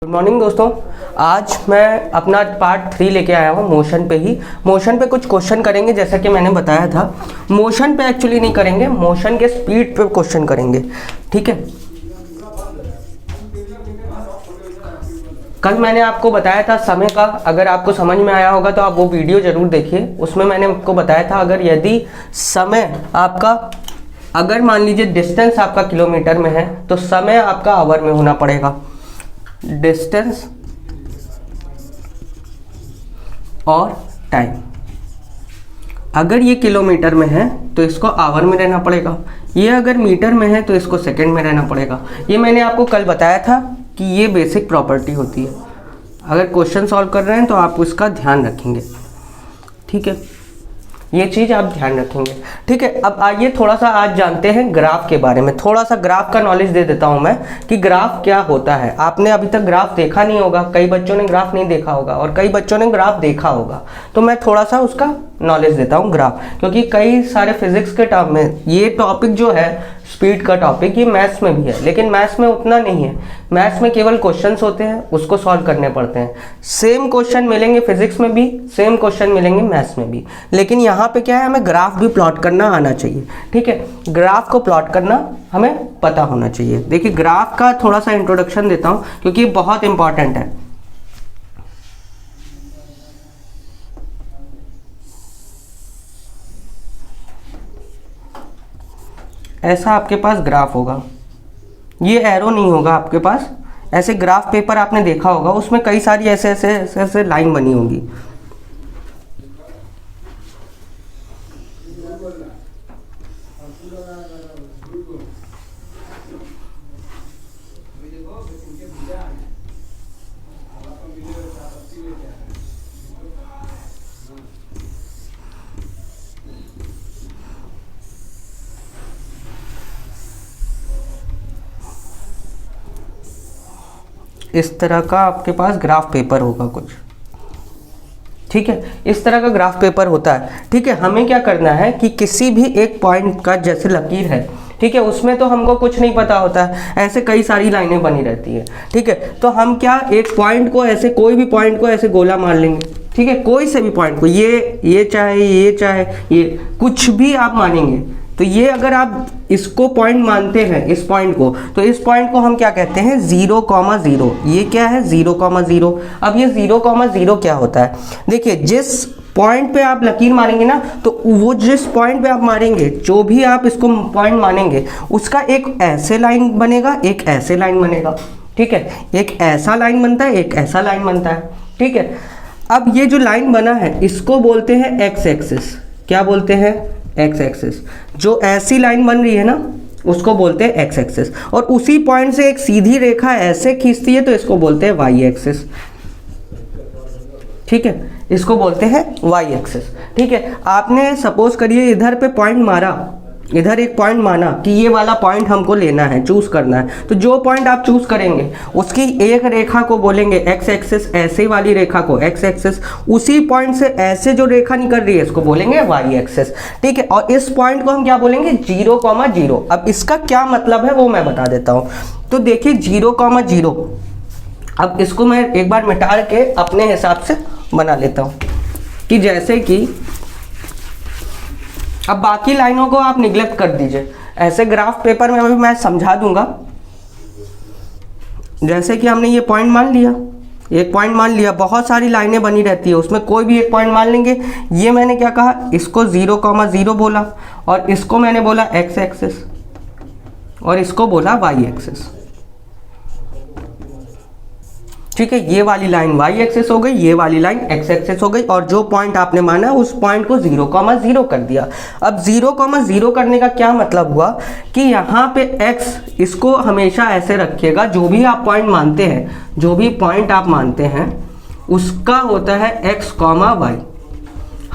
Good morning दोस्तों। आज मैं अपना पार्ट 3 लेके आया हूँ मोशन पे ही। मोशन पे कुछ क्वेश्चन करेंगे जैसा कि मैंने बताया था। मोशन पे एक्चुअली नहीं करेंगे, मोशन के स्पीड पे क्वेश्चन करेंगे, ठीक है। कल मैंने आपको बताया था समय का, अगर आपको समझ में आया होगा तो आप वो वीडियो ज़रूर देखिए। उसमें मैंने आपको बताया था अगर यदि समय आपका, अगर मान लीजिए डिस्टेंस आपका किलोमीटर में है तो समय आपका आवर में होना पड़ेगा। डिस्टेंस और टाइम, अगर ये किलोमीटर में है तो इसको आवर में रहना पड़ेगा, ये अगर मीटर में है तो इसको सेकंड में रहना पड़ेगा। ये मैंने आपको कल बताया था कि ये बेसिक प्रॉपर्टी होती है। अगर क्वेश्चन सॉल्व कर रहे हैं तो आप उसका ध्यान रखेंगे, ठीक है। ये चीज़ आप ध्यान रखेंगे, ठीक है। अब आइए थोड़ा सा आज जानते हैं ग्राफ के बारे में। थोड़ा सा ग्राफ का नॉलेज दे देता हूं मैं कि ग्राफ क्या होता है। आपने अभी तक ग्राफ देखा नहीं होगा, कई बच्चों ने ग्राफ नहीं देखा होगा और कई बच्चों ने ग्राफ देखा होगा, तो मैं थोड़ा सा उसका नॉलेज देता हूं ग्राफ, क्योंकि कई सारे फिजिक्स के टर्म में ये टॉपिक जो है स्पीड का टॉपिक, ये मैथ्स में भी है, लेकिन मैथ्स में उतना नहीं है। मैथ्स में केवल क्वेश्चंस होते हैं, उसको सॉल्व करने पड़ते हैं। सेम क्वेश्चन मिलेंगे फिजिक्स में भी, सेम क्वेश्चन मिलेंगे मैथ्स में भी, लेकिन यहाँ पे क्या है, हमें ग्राफ भी प्लॉट करना आना चाहिए, ठीक है। ग्राफ को प्लॉट करना हमें पता होना चाहिए। देखिए ग्राफ का थोड़ा सा इंट्रोडक्शन देता हूँ क्योंकि ये बहुत इंपॉर्टेंट है। ऐसा आपके पास ग्राफ होगा, ये एरो नहीं होगा आपके पास। ऐसे ग्राफ पेपर आपने देखा होगा, उसमें कई सारी ऐसे ऐसे ऐसे ऐसे लाइन बनी होगी। इस तरह का आपके पास ग्राफ पेपर होगा कुछ, ठीक है। इस तरह का ग्राफ पेपर होता है, ठीक है। हमें क्या करना है कि किसी भी एक पॉइंट का, जैसे लकीर है, ठीक है, उसमें तो हमको कुछ नहीं पता होता है, ऐसे कई सारी लाइनें बनी रहती है, ठीक है। तो हम क्या, एक पॉइंट को ऐसे, कोई भी पॉइंट को ऐसे गोला मार लेंगे, ठीक है, कोई से भी पॉइंट को, ये चाहे ये कुछ भी आप मानेंगे, तो ये अगर आप इसको पॉइंट मानते हैं, इस पॉइंट को, तो इस पॉइंट को हम क्या कहते हैं, 0,0। ये क्या है, 0,0। अब ये 0,0 क्या होता है, देखिए जिस पॉइंट पे आप लकीर मारेंगे ना, तो वो जिस पॉइंट पे आप मारेंगे, जो भी आप इसको पॉइंट मानेंगे, उसका एक ऐसे लाइन बनेगा, एक ऐसे लाइन बनेगा, ठीक है। एक ऐसा लाइन बनता है, एक ऐसा लाइन बनता है, ठीक है। अब ये जो लाइन बना है इसको बोलते हैं एक्स एक्सिस। क्या बोलते हैं, एक्स एक्सिस। जो ऐसी लाइन बन रही है ना उसको बोलते हैं एक्स एक्सिस, और उसी पॉइंट से एक सीधी रेखा ऐसे खींचती है तो इसको बोलते हैं वाई एक्सिस, ठीक है। इसको बोलते हैं वाई एक्सिस, ठीक है। आपने सपोज करिए इधर पे पॉइंट मारा, इधर एक पॉइंट माना कि ये वाला पॉइंट हमको लेना है, चूज करना है, तो जो पॉइंट आप चूज करेंगे उसकी एक रेखा को बोलेंगे एक्स एक्सिस, ऐसे वाली रेखा को एक्स एक्सिस, उसी पॉइंट से ऐसे जो रेखा निकल रही है इसको बोलेंगे वाई एक्सिस, ठीक है। और इस पॉइंट को हम क्या बोलेंगे, 0,0। अब इसका क्या मतलब है वो मैं बता देता हूँ। तो देखिए 0,0, अब इसको मैं एक बार मिटा के अपने हिसाब से बना लेता हूँ कि जैसे कि, अब बाकी लाइनों को आप निगलेक्ट कर दीजिए, ऐसे ग्राफ पेपर में अभी मैं समझा दूंगा। जैसे कि हमने ये पॉइंट मान लिया, एक पॉइंट मान लिया, बहुत सारी लाइनें बनी रहती है, उसमें कोई भी एक पॉइंट मान लेंगे। ये मैंने क्या कहा, इसको 0,0 बोला, और इसको मैंने बोला एक्स एक्सिस, और इसको बोला वाई एक्सिस, ठीक है। ये वाली लाइन वाई एक्सिस हो गई, ये वाली लाइन एक्स एक्सिस हो गई, और जो पॉइंट आपने माना उस पॉइंट को 0,0 कर दिया। अब 0,0 करने का क्या मतलब हुआ कि यहाँ पे x, इसको हमेशा ऐसे रखिएगा, जो भी आप पॉइंट मानते हैं, जो भी पॉइंट आप मानते हैं उसका होता है x, y।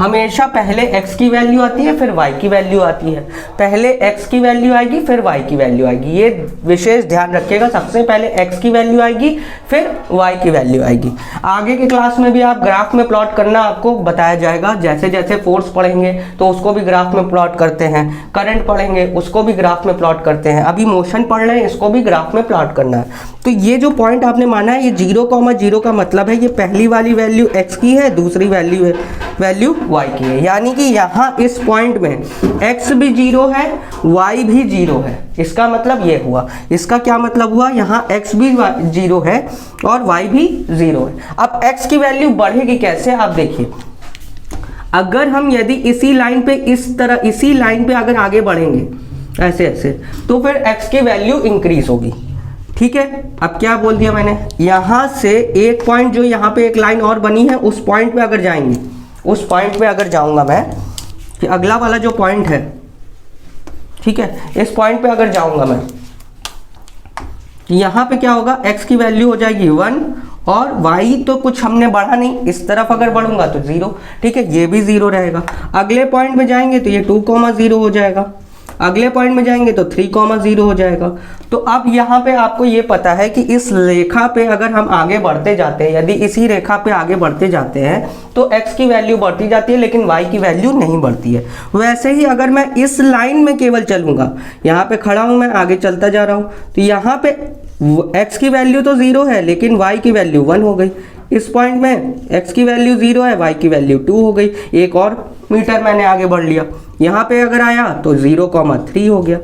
हमेशा पहले x की वैल्यू आती है फिर y की वैल्यू आती है, पहले x की वैल्यू आएगी फिर y की वैल्यू आएगी। ये विशेष ध्यान रखिएगा, सबसे पहले x की वैल्यू आएगी फिर y की वैल्यू आएगी। आगे के क्लास में भी आप ग्राफ में प्लॉट करना आपको बताया जाएगा, जैसे जैसे फोर्स पढ़ेंगे तो उसको भी ग्राफ में प्लॉट करते हैं, करंट पढ़ेंगे उसको भी ग्राफ में प्लॉट करते हैं, अभी मोशन पढ़ रहे हैं इसको भी ग्राफ में प्लॉट करना है। तो ये जो पॉइंट आपने माना है, ये 0,0 का मतलब है ये पहली वाली वैल्यू x की है, दूसरी वैल्यू y की है। यानी कि यहाँ इस पॉइंट में x भी 0 है, y भी 0 है। इसका मतलब ये हुआ, इसका क्या मतलब हुआ, यहाँ x भी 0 है और y भी 0 है। अब x की वैल्यू बढ़ेगी कैसे, आप देखिए, अगर हम यदि इसी लाइन पे इस तरह इसी लाइन पे अगर आगे बढ़ेंगे ऐसे ऐसे, तो फिर x की वैल्यू इंक्रीज होगी। ठीक है, अब क्या बोल दिया मैंने, यहां से एक पॉइंट जो यहाँ पे एक लाइन और बनी है उस पॉइंट पे अगर जाएंगे, उस पॉइंट पे अगर जाऊंगा मैं, कि अगला वाला जो पॉइंट है, ठीक है, इस पॉइंट पे अगर जाऊंगा मैं, यहाँ पे क्या होगा, x की वैल्यू हो जाएगी 1 और y तो कुछ हमने बढ़ा नहीं, इस तरफ अगर बढ़ूंगा तो 0। ठीक है, ये भी 0 रहेगा। अगले पॉइंट में जाएंगे तो ये 2,0 हो जाएगा, अगले पॉइंट में जाएंगे तो 3,0 हो जाएगा। तो अब यहाँ पे आपको ये पता है कि इस रेखा पे अगर हम आगे बढ़ते जाते हैं, यदि इसी रेखा पे आगे बढ़ते जाते हैं तो x की वैल्यू बढ़ती जाती है लेकिन y की वैल्यू नहीं बढ़ती है। वैसे ही अगर मैं इस लाइन में केवल चलूंगा, यहाँ पे खड़ा हूँ मैं, आगे चलता जा रहा हूँ, तो यहाँ पे x की वैल्यू तो 0 है लेकिन y की वैल्यू 1 हो गई। इस पॉइंट में x की वैल्यू 0 है, y की वैल्यू 2 हो गई, एक और मीटर मैंने आगे बढ़ लिया। यहाँ पे अगर आया तो 0,3 हो गया।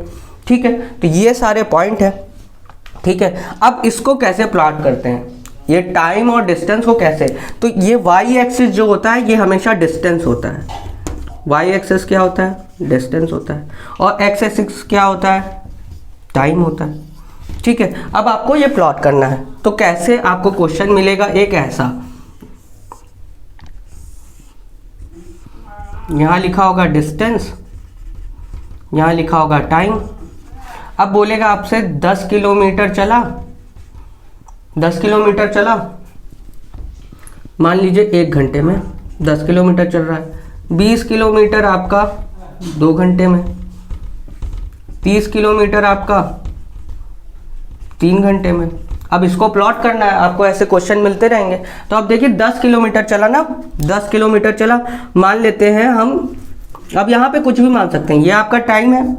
ठीक है, तो ये सारे पॉइंट है। ठीक है, अब इसको कैसे प्लॉट करते हैं, ये टाइम और डिस्टेंस को कैसे, तो ये y एक्सिस जो होता है ये हमेशा डिस्टेंस होता है, y एक्सिस क्या होता है, डिस्टेंस होता है, और x एक्सिस क्या होता है, टाइम होता है। ठीक है, अब आपको ये प्लॉट करना है, तो कैसे आपको क्वेश्चन मिलेगा एक ऐसा, यहाँ लिखा होगा डिस्टेंस, यहाँ लिखा होगा टाइम। अब बोलेगा आपसे 10 किलोमीटर चला, 10 किलोमीटर चला, मान लीजिए 1 घंटे में 10 किलोमीटर चल रहा है, 20 किलोमीटर आपका 2 घंटे में, 30 किलोमीटर आपका 3 घंटे में। अब इसको प्लॉट करना है, आपको ऐसे क्वेश्चन मिलते रहेंगे। तो अब देखिए 10 किलोमीटर चला ना, 10 किलोमीटर चला, मान लेते हैं हम, अब यहाँ पे कुछ भी मान सकते हैं, ये आपका टाइम है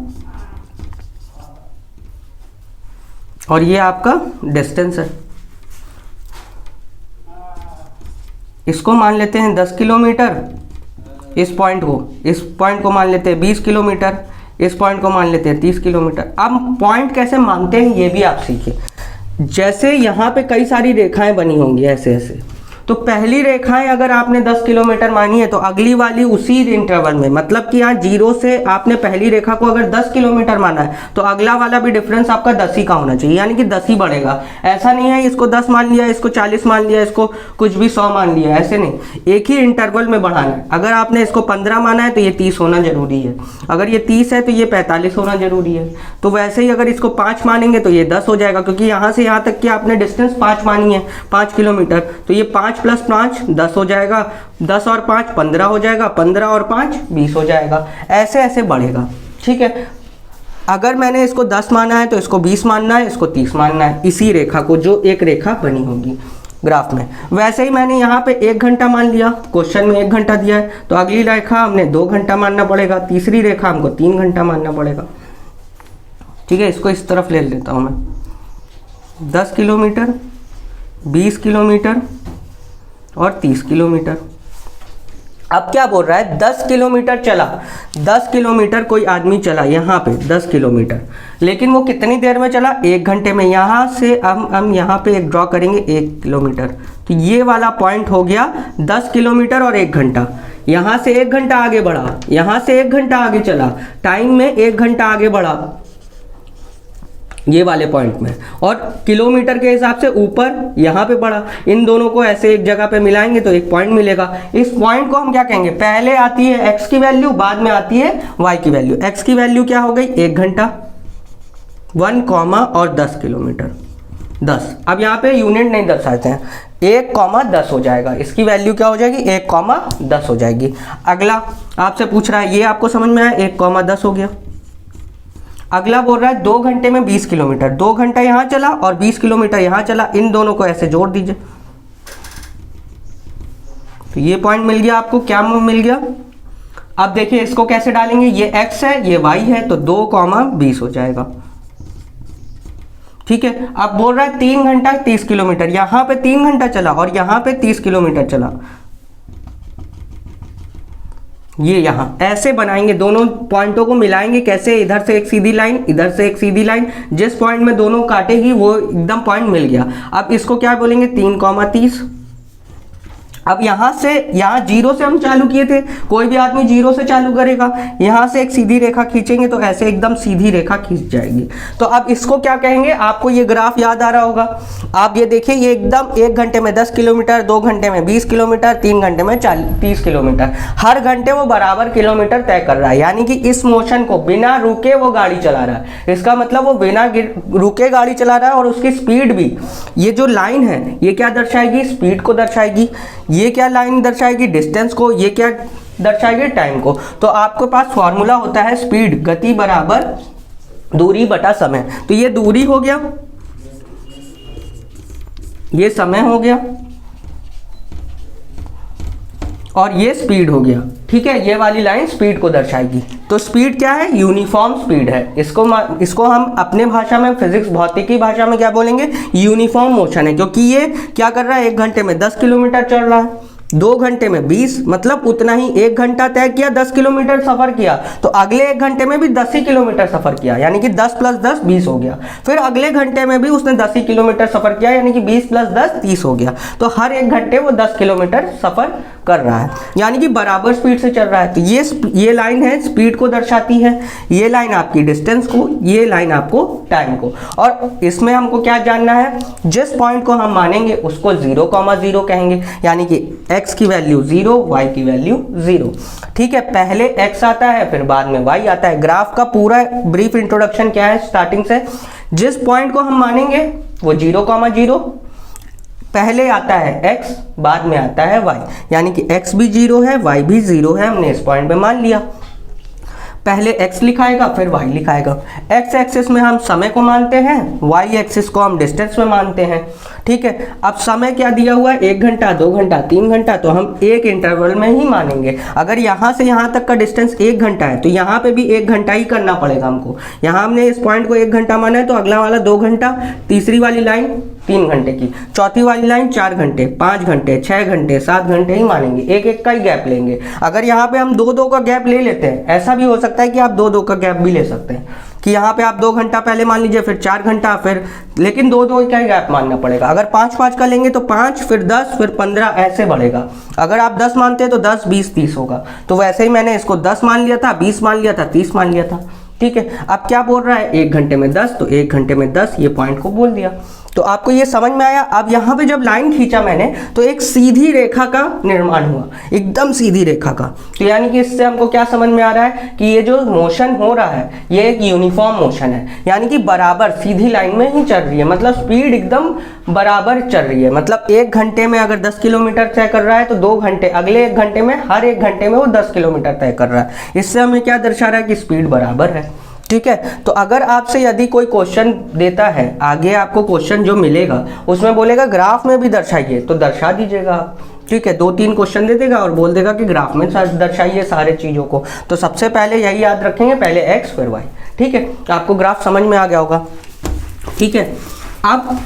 और ये आपका डिस्टेंस है। इसको मान लेते हैं 10 किलोमीटर, इस पॉइंट को मान लेते हैं 20 किलोमीटर, इस पॉइंट को मान लेते हैं 30 किलोमीटर। अब पॉइंट कैसे मानते हैं ये भी आप सीखिए। जैसे यहाँ पे कई सारी रेखाएं बनी होंगी ऐसे ऐसे, तो पहली रेखाएं अगर आपने 10 किलोमीटर मानी है तो अगली वाली उसी इंटरवल में, मतलब कि यहाँ 0 से आपने पहली रेखा को अगर 10 किलोमीटर माना है तो अगला वाला भी डिफरेंस आपका 10 ही का होना चाहिए, यानी कि 10 ही बढ़ेगा। ऐसा नहीं है इसको 10 मान लिया, इसको 40 मान लिया, इसको कुछ भी 100 मान लिया, ऐसे नहीं, एक ही इंटरवल में बढ़ाना है। अगर आपने इसको 15 माना है तो ये 30 होना जरूरी है, अगर ये 30 है तो ये 45 होना जरूरी है। तो वैसे ही अगर इसको 5 मानेंगे तो ये 10 हो जाएगा, क्योंकि यहाँ से यहाँ तक की आपने डिस्टेंस 5 मानी है, 5 किलोमीटर, तो ये 5 + 5 10 हो जाएगा, 10 और 5 15 हो जाएगा, 15 और 5 20 हो जाएगा, ऐसे ऐसे बढ़ेगा। ठीक है, अगर मैंने इसको 10 माना है तो इसको 20 मानना है, इसको 30 मानना है, इसी रेखा को, जो एक रेखा बनी होगी ग्राफ में। वैसे ही मैंने यहाँ पे 1 घंटा मान लिया, क्वेश्चन में 1 घंटा दिया है, तो अगली रेखा हमने 2 घंटा मानना पड़ेगा, तीसरी रेखा हमको 3 घंटा मानना पड़ेगा। ठीक है, इसको इस तरफ ले लेता हूँ मैं, 10 किलोमीटर, 20 किलोमीटर और 30 किलोमीटर। अब क्या बोल रहा है, 10 किलोमीटर चला, 10 किलोमीटर कोई आदमी चला यहाँ पे 10 किलोमीटर, लेकिन वो कितनी देर में चला, 1 घंटे में। यहाँ से हम यहाँ पे एक ड्रॉ करेंगे 1 किलोमीटर, तो ये वाला पॉइंट हो गया 10 किलोमीटर और 1 घंटा। यहाँ से 1 घंटा आगे बढ़ा, यहाँ से 1 घंटा आगे चला, टाइम में 1 घंटा आगे बढ़ा ये वाले पॉइंट में, और किलोमीटर के हिसाब से ऊपर यहाँ पे बढ़ा। इन दोनों को ऐसे एक जगह पे मिलाएंगे तो एक पॉइंट मिलेगा। इस पॉइंट को हम क्या कहेंगे, पहले आती है x की वैल्यू, बाद में आती है y की वैल्यू। x की वैल्यू क्या हो गई, 1 घंटा, 1 कॉमा और 10 किलोमीटर, 10। अब यहाँ पे यूनिट नहीं दर्शाते हैं, 1,10 हो जाएगा। इसकी वैल्यू क्या हो जाएगी? 1,10 हो जाएगी। अगला आपसे पूछ रहा है, ये आपको समझ में आया, 1,10 हो गया। अगला बोल रहा है 2 घंटे में 20 किलोमीटर, 2 घंटा यहाँ चला और 20 किलोमीटर यहाँ चला, इन दोनों को ऐसे जोड़ दीजिए। तो ये पॉइंट मिल गया आपको, क्या मिल गया? अब देखिए इसको कैसे डालेंगे, ये x है ये y है, तो 2,20 हो जाएगा। ठीक है, अब बोल रहा है 3 घंटा 30 किलोमीटर, यहां पे 3 घंटा चला और यहां पे 30 किलोमीटर चला। ये यहां ऐसे बनाएंगे, दोनों पॉइंटों को मिलाएंगे कैसे? इधर से एक सीधी लाइन, इधर से एक सीधी लाइन, जिस पॉइंट में दोनों काटेगी वो एकदम पॉइंट मिल गया। अब इसको क्या बोलेंगे? 3,30। अब यहाँ से, यहाँ जीरो से हम चालू किए थे, कोई भी आदमी जीरो से चालू करेगा, यहाँ से एक सीधी रेखा खींचेंगे तो ऐसे एकदम सीधी रेखा खींच जाएगी। तो अब इसको क्या कहेंगे? आपको ये ग्राफ याद आ रहा होगा, आप ये देखिए, ये एकदम 1 घंटे में 10 किलोमीटर, 2 घंटे में 20 किलोमीटर, 3 घंटे में 30 किलोमीटर, हर घंटे वो बराबर किलोमीटर तय कर रहा है। यानी कि इस मोशन को बिना रुके वो गाड़ी चला रहा है। इसका मतलब वो बिना रुके गाड़ी चला रहा है और उसकी स्पीड भी, ये जो लाइन है ये क्या दर्शाएगी? स्पीड को दर्शाएगी। ये क्या लाइन दर्शाएगी? डिस्टेंस को। ये क्या दर्शाएगी? टाइम को। तो आपके पास फॉर्मूला होता है स्पीड, गति बराबर दूरी बटा समय। तो ये दूरी हो गया, ये समय हो गया और ये स्पीड हो गया। ठीक है, ये वाली लाइन स्पीड को दर्शाएगी। तो स्पीड क्या है? यूनिफॉर्म स्पीड है। इसको हम अपने भाषा में, फिजिक्स भौतिकी भाषा में क्या बोलेंगे? यूनिफॉर्म मोशन है, क्योंकि ये क्या कर रहा है? 1 घंटे में 10 किलोमीटर चल रहा है, 2 घंटे में 20, मतलब उतना ही। 1 घंटा तय किया, 10 किलोमीटर सफर किया, तो अगले 1 घंटे में भी 10 ही किलोमीटर सफर किया, यानी कि 10 + 10 20 हो गया। फिर अगले घंटे में भी उसने 10 ही किलोमीटर सफर किया, यानी कि 20 + 10 30 हो गया। तो हर 1 घंटे वो 10 किलोमीटर सफर कर रहा है, यानी कि बराबर स्पीड से चल रहा है। तो ये लाइन है स्पीड को दर्शाती है, ये लाइन आपकी डिस्टेंस को, ये लाइन आपको टाइम को। और इसमें हमको क्या जानना है? जिस पॉइंट को हम मानेंगे उसको 0,0 कहेंगे, यानी कि x की वैल्यू 0, y की वैल्यू 0। ठीक है, पहले x आता है फिर बाद में y आता है। ग्राफ का पूरा ब्रीफ इंट्रोडक्शन क्या है? स्टार्टिंग से जिस पॉइंट को हम मानेंगे वो 0,0, पहले आता है x, बाद में आता है y, यानी कि x भी 0 है, y भी 0 है, हमने इस पॉइंट पे मान लिया। पहले x लिखाएगा फिर y लिखाएगा। x एक्सिस में हम समय को मानते हैं, y एक्सिस को हम डिस्टेंस में मानते हैं। ठीक है, अब समय क्या दिया हुआ है? 1 घंटा, 2 घंटा, 3 घंटा, तो हम एक इंटरवल में ही मानेंगे। अगर यहाँ से यहाँ तक का डिस्टेंस 1 घंटा है तो यहाँ पे भी 1 घंटा ही करना पड़ेगा हमको। यहाँ हमने इस पॉइंट को 1 घंटा माना है तो अगला वाला 2 घंटा, तीसरी वाली लाइन 3 घंटे की, चौथी वाली लाइन 4 घंटे, 5 घंटे, 6 घंटे, 7 घंटे ही मानेंगे, एक एक का ही गैप लेंगे। अगर यहाँ पे हम 2-2 का गैप ले लेते हैं, ऐसा भी हो सकता है कि आप 2-2 का गैप भी ले सकते हैं, कि यहाँ पे आप 2 घंटा पहले मान लीजिए, फिर 4 घंटा, फिर, लेकिन 2-2 का ही गैप मानना पड़ेगा। अगर 5-5 का लेंगे तो 5, फिर 10, फिर 15, ऐसे बढ़ेगा। अगर आप 10 मानते हैं तो 10, 20, 30 होगा। तो वैसे ही मैंने इसको 10 मान लिया था, 20 मान लिया था, 30 मान लिया था। ठीक है, अब क्या बोल रहा है? 1 घंटे में 10, तो 1 घंटे में 10 ये पॉइंट को बोल दिया। तो आपको ये समझ में आया? अब यहाँ पे जब लाइन खींचा मैंने तो एक सीधी रेखा का निर्माण हुआ, एकदम सीधी रेखा का। तो यानी कि इससे हमको क्या समझ में आ रहा है कि ये जो मोशन हो रहा है ये एक यूनिफॉर्म मोशन है, यानी कि बराबर सीधी लाइन में ही चल रही है, मतलब स्पीड एकदम बराबर चल रही है। मतलब 1 घंटे में अगर 10 किलोमीटर तय कर रहा है तो 2 घंटे, अगले 1 घंटे में, हर 1 घंटे में वो 10 किलोमीटर तय कर रहा है। इससे हमें क्या दर्शा रहा है? कि स्पीड बराबर है। ठीक है, तो अगर आपसे यदि कोई क्वेश्चन देता है, आगे आपको क्वेश्चन जो मिलेगा उसमें बोलेगा ग्राफ में भी दर्शाइए, तो दर्शा दीजिएगा आप। ठीक है, 2-3 क्वेश्चन दे देगा और बोल देगा कि ग्राफ में दर्शाइए सारे चीज़ों को। तो सबसे पहले यही याद रखेंगे, पहले x फिर y। ठीक है, आपको ग्राफ समझ में आ गया होगा। ठीक है, अब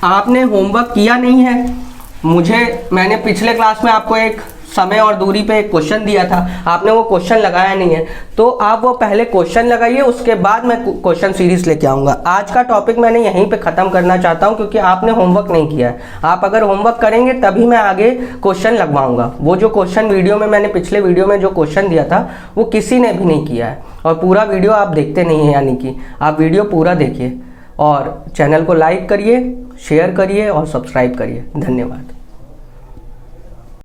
आपने होमवर्क किया नहीं है, मैंने पिछले क्लास में आपको एक समय और दूरी पे एक क्वेश्चन दिया था, आपने वो क्वेश्चन लगाया नहीं है, तो आप वो पहले क्वेश्चन लगाइए, उसके बाद मैं क्वेश्चन सीरीज लेके आऊँगा। आज का टॉपिक मैंने यहीं पे ख़त्म करना चाहता हूँ, क्योंकि आपने होमवर्क नहीं किया है। आप अगर होमवर्क करेंगे तभी मैं आगे क्वेश्चन लगवाऊँगा। वो जो क्वेश्चन वीडियो में मैंने पिछले वीडियो में जो क्वेश्चन दिया था वो किसी ने भी नहीं किया है, और पूरा वीडियो आप देखते नहीं हैं, यानी कि आप वीडियो पूरा देखिए और चैनल को लाइक करिए, शेयर करिए और सब्सक्राइब करिए। धन्यवाद।